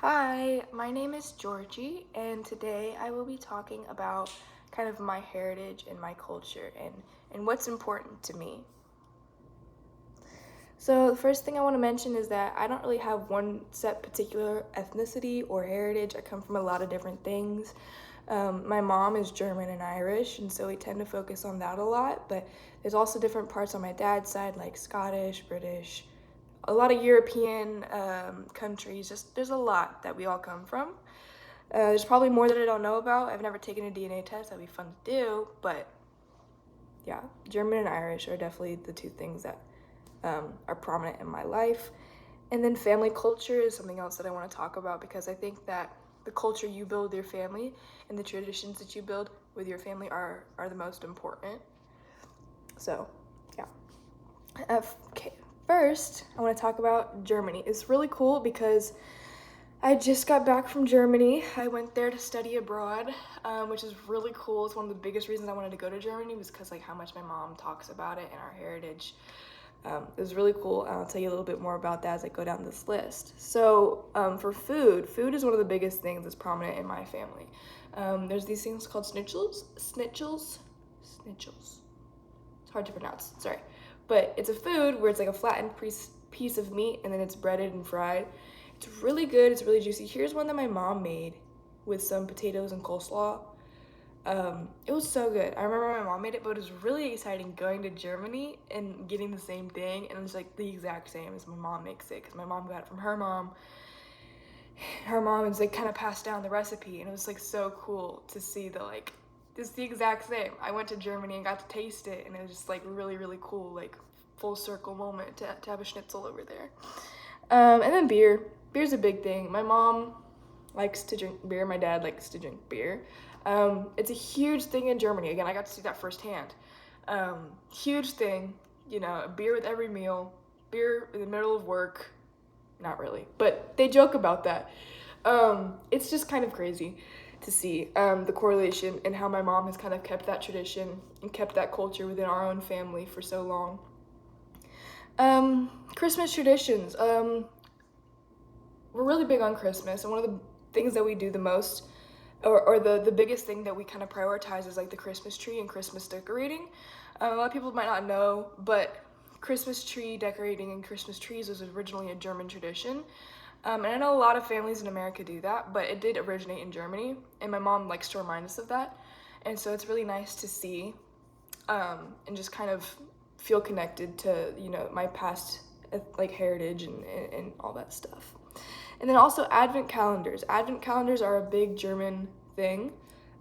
Hi, my name is Georgie, and today I will be talking about kind of my heritage and my culture and what's important to me. So, the first thing I want to mention is that I don't really have one set particular ethnicity or heritage. I come from a lot of different things. My mom is German and Irish, and so we tend to focus on that a lot, but there's also different parts on my dad's side, like Scottish, British, a lot of European countries. Just there's a lot that we all come from. There's probably more that I don't know about. I've never taken a DNA test. That'd be fun to do, but yeah, German and Irish are definitely the two things that are prominent in my life. And then family culture is something else that I want to talk about because I think that the culture you build with your family and the traditions that you build with your family are the most important. So, yeah. Okay, first, I want to talk about Germany. It's really cool because I just got back from Germany. I went there to study abroad, which is really cool. It's one of the biggest reasons I wanted to go to Germany was because like how much my mom talks about it and our heritage. It was really cool. I'll tell you a little bit more about that as I go down this list. So for food is one of the biggest things that's prominent in my family. There's these things called schnitzel. It's hard to pronounce, sorry. But it's a food where it's like a flattened piece of meat and then it's breaded and fried. It's really good, it's really juicy. Here's one that my mom made with some potatoes and coleslaw. It was so good. I remember my mom made it, but it was really exciting going to Germany and getting the same thing, and it was like the exact same as my mom makes it, because my mom got it from her mom. Her mom is like kind of passed down the recipe, and it was like so cool to see the like it's the exact same. I went to Germany and got to taste it, and it was just like really really cool, like full circle moment to have a schnitzel over there. And then beer. Beer's a big thing. My mom likes to drink beer. My dad likes to drink beer. It's a huge thing in Germany. Again, I got to see that firsthand. Huge thing. You know, beer with every meal. Beer in the middle of work. Not really, but they joke about that. It's just kind of crazy to see the correlation and how my mom has kind of kept that tradition and kept that culture within our own family for so long. Christmas traditions. We're really big on Christmas, and one of the things that we do the most, or the biggest thing that we kind of prioritize is like the Christmas tree and Christmas decorating. A lot of people might not know, but Christmas tree decorating and Christmas trees was originally a German tradition. And I know a lot of families in America do that, but it did originate in Germany, and my mom likes to remind us of that. And so it's really nice to see and just kind of feel connected to, you know, my past like heritage and all that stuff. And then also advent calendars. Advent calendars are a big German thing.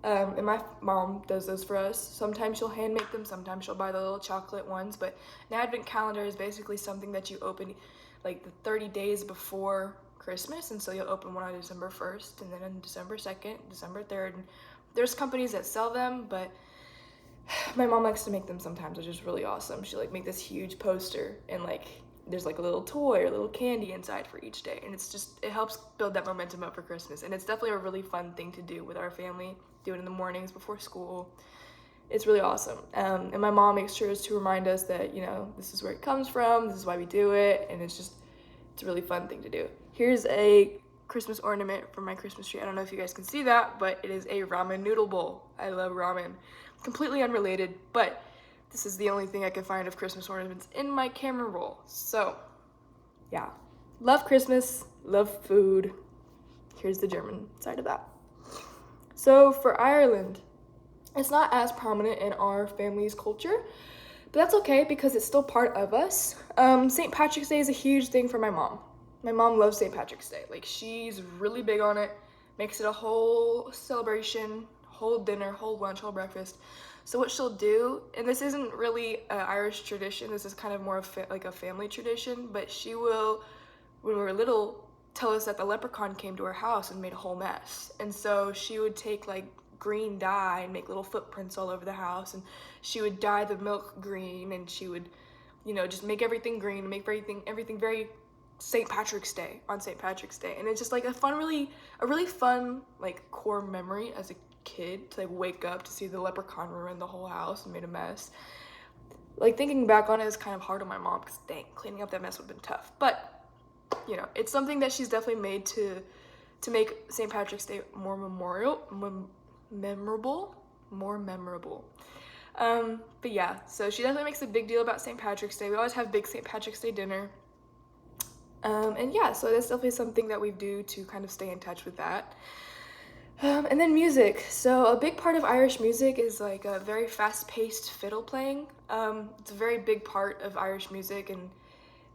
And my mom does those for us. Sometimes she'll hand make them, sometimes she'll buy the little chocolate ones. But an advent calendar is basically something that you open like the 30 days before Christmas. And so you'll open one on December 1st, and then on December 2nd, December 3rd. And there's companies that sell them, but my mom likes to make them sometimes, which is really awesome. She like make this huge poster and like there's like a little toy or a little candy inside for each day, and it's just it helps build that momentum up for Christmas, and it's definitely a really fun thing to do with our family. Do it in the mornings before school. It's really awesome, and my mom makes sure to remind us that, you know, this is where it comes from, this is why we do it, and it's a really fun thing to do. Here's a Christmas ornament for my Christmas tree. I don't know if you guys can see that, but it is a ramen noodle bowl. I love ramen. Completely unrelated, but this is the only thing I could find of Christmas ornaments in my camera roll. So, yeah. Love Christmas, love food. Here's the German side of that. So, for Ireland, it's not as prominent in our family's culture, but that's okay because it's still part of us. St. Patrick's Day is a huge thing for my mom. My mom loves St. Patrick's Day. Like, she's really big on it, makes it a whole celebration, whole dinner, whole lunch, whole breakfast. So what she'll do, and this isn't really an Irish tradition, this is kind of more of like a family tradition, but she will, when we were little, tell us that the leprechaun came to her house and made a whole mess. And so she would take like green dye and make little footprints all over the house, and she would dye the milk green, and she would, you know, just make everything green, make everything very St. Patrick's Day on St. Patrick's Day. And it's just like a really fun like core memory as a kid to like wake up to see the leprechaun ruin the whole house and made a mess. Like thinking back on it is kind of hard on my mom because dang, cleaning up that mess would have been tough. But you know, it's something that she's definitely made to to make St. Patrick's Day more memorable. But yeah, so she definitely makes a big deal about St. Patrick's Day. We always have big St. Patrick's Day dinner. And yeah, so that's definitely something that we do to kind of stay in touch with that. And then music. So a big part of Irish music is like a very fast-paced fiddle playing. It's a very big part of Irish music, and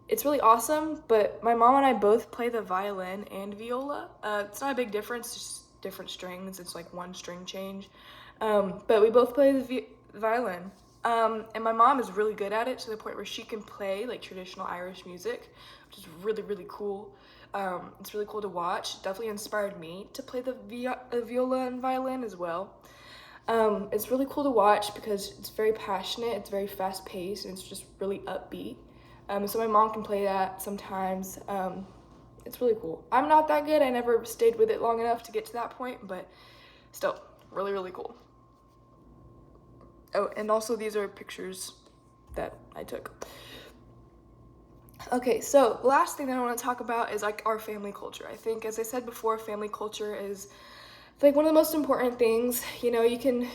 it's really awesome. But my mom and I both play the violin and viola. It's not a big difference, just different strings. It's like one string change. But we both play the violin. And my mom is really good at it to the point where she can play like traditional Irish music, which is really, really cool. It's really cool to watch. Definitely inspired me to play the viola and violin as well. It's really cool to watch because it's very passionate, it's very fast paced, and it's just really upbeat. So my mom can play that sometimes. It's really cool. I'm not that good. I never stayed with it long enough to get to that point, but still, really, really cool. Oh, and also these are pictures that I took. Okay, so the last thing that I want to talk about is like our family culture. I think, as I said before, family culture is like one of the most important things. You can,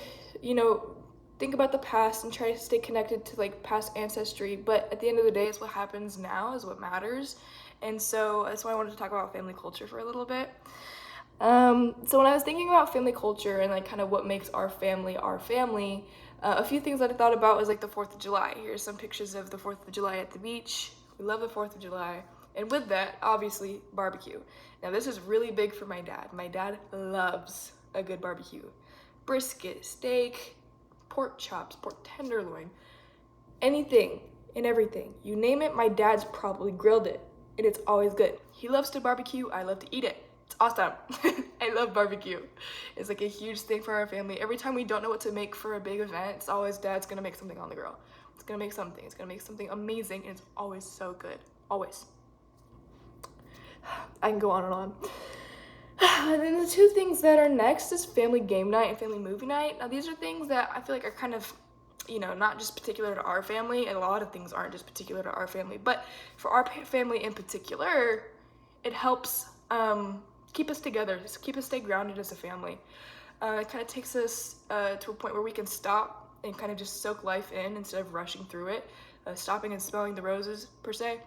think about the past and try to stay connected to like past ancestry, but at the end of the day, it's what happens now is what matters. And so that's why I wanted to talk about family culture for a little bit. So when I was thinking about family culture and like kind of what makes our family, a few things that I thought about was like the 4th of July. Here's some pictures of the 4th of July at the beach. We love the 4th of July. And with that, obviously, barbecue. Now this is really big for my dad. My dad loves a good barbecue. Brisket, steak, pork chops, pork tenderloin, anything and everything. You name it, my dad's probably grilled it. And it's always good. He loves to barbecue, I love to eat it. It's awesome. I love barbecue. It's like a huge thing for our family. Every time we don't know what to make for a big event, it's always dad's gonna make something on the grill. It's gonna make something amazing, and it's always so good. Always. I can go on and on. And then the two things that are next is family game night and family movie night. Now these are things that I feel like are kind of, not just particular to our family, and a lot of things aren't just particular to our family, but for our family in particular, it helps keep us together, keep us stay grounded as a family. It kind of takes us to a point where we can stop and kind of just soak life in instead of rushing through it, stopping and smelling the roses per se.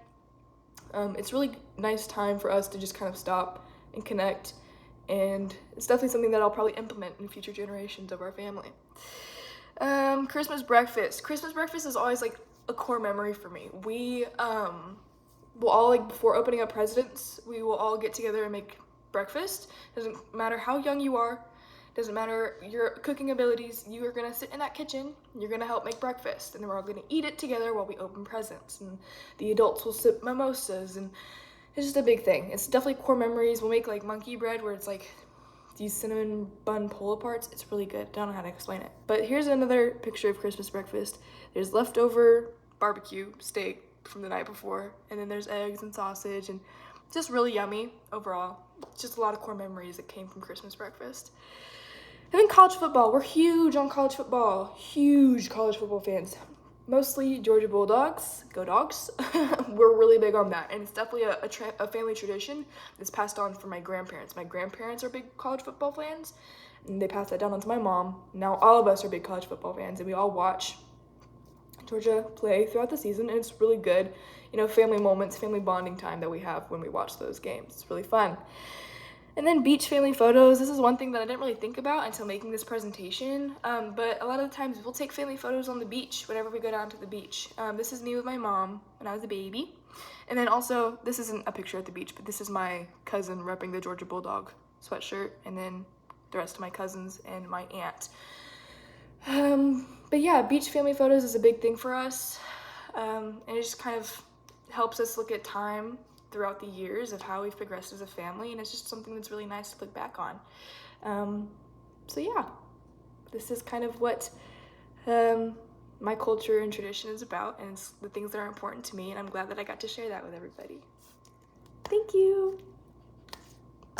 It's really nice time for us to just kind of stop and connect, and it's definitely something that I'll probably implement in future generations of our family. Christmas breakfast. Christmas breakfast is always like a core memory for me. We will all, like, before opening up presents, we will all get together and make breakfast. Doesn't matter how young you are, doesn't matter your cooking abilities, you are gonna sit in that kitchen, you're gonna help make breakfast, and then we're all gonna eat it together while we open presents, and the adults will sip mimosas, and it's just a big thing. It's definitely core memories. We'll make like monkey bread where it's like these cinnamon bun pull-aparts. It's really good. Don't know how to explain it. But here's another picture of Christmas breakfast. There's leftover barbecue steak from the night before, and then there's eggs and sausage, and just really yummy overall. Just a lot of core memories that came from Christmas breakfast. And then college football. We're huge on college football. Huge college football fans. Mostly Georgia Bulldogs. Go Dogs. We're really big on that. And it's definitely a family tradition that's passed on from my grandparents. My grandparents are big college football fans, and they passed that down onto my mom. Now all of us are big college football fans, and we all watch Georgia play throughout the season, and it's really good. Family moments, family bonding time that we have when we watch those games. It's really fun. And then beach family photos. This is one thing that I didn't really think about until making this presentation, but a lot of the times we'll take family photos on the beach whenever we go down to the beach. This is me with my mom when I was a baby. And then also, this isn't a picture at the beach, but this is my cousin repping the Georgia Bulldog sweatshirt, and then the rest of my cousins and my aunt. But yeah, beach family photos is a big thing for us, and it just kind of helps us look at time throughout the years of how we've progressed as a family, and it's just something that's really nice to look back on. So yeah, this is kind of what my culture and tradition is about, and it's the things that are important to me, and I'm glad that I got to share that with everybody. Thank you.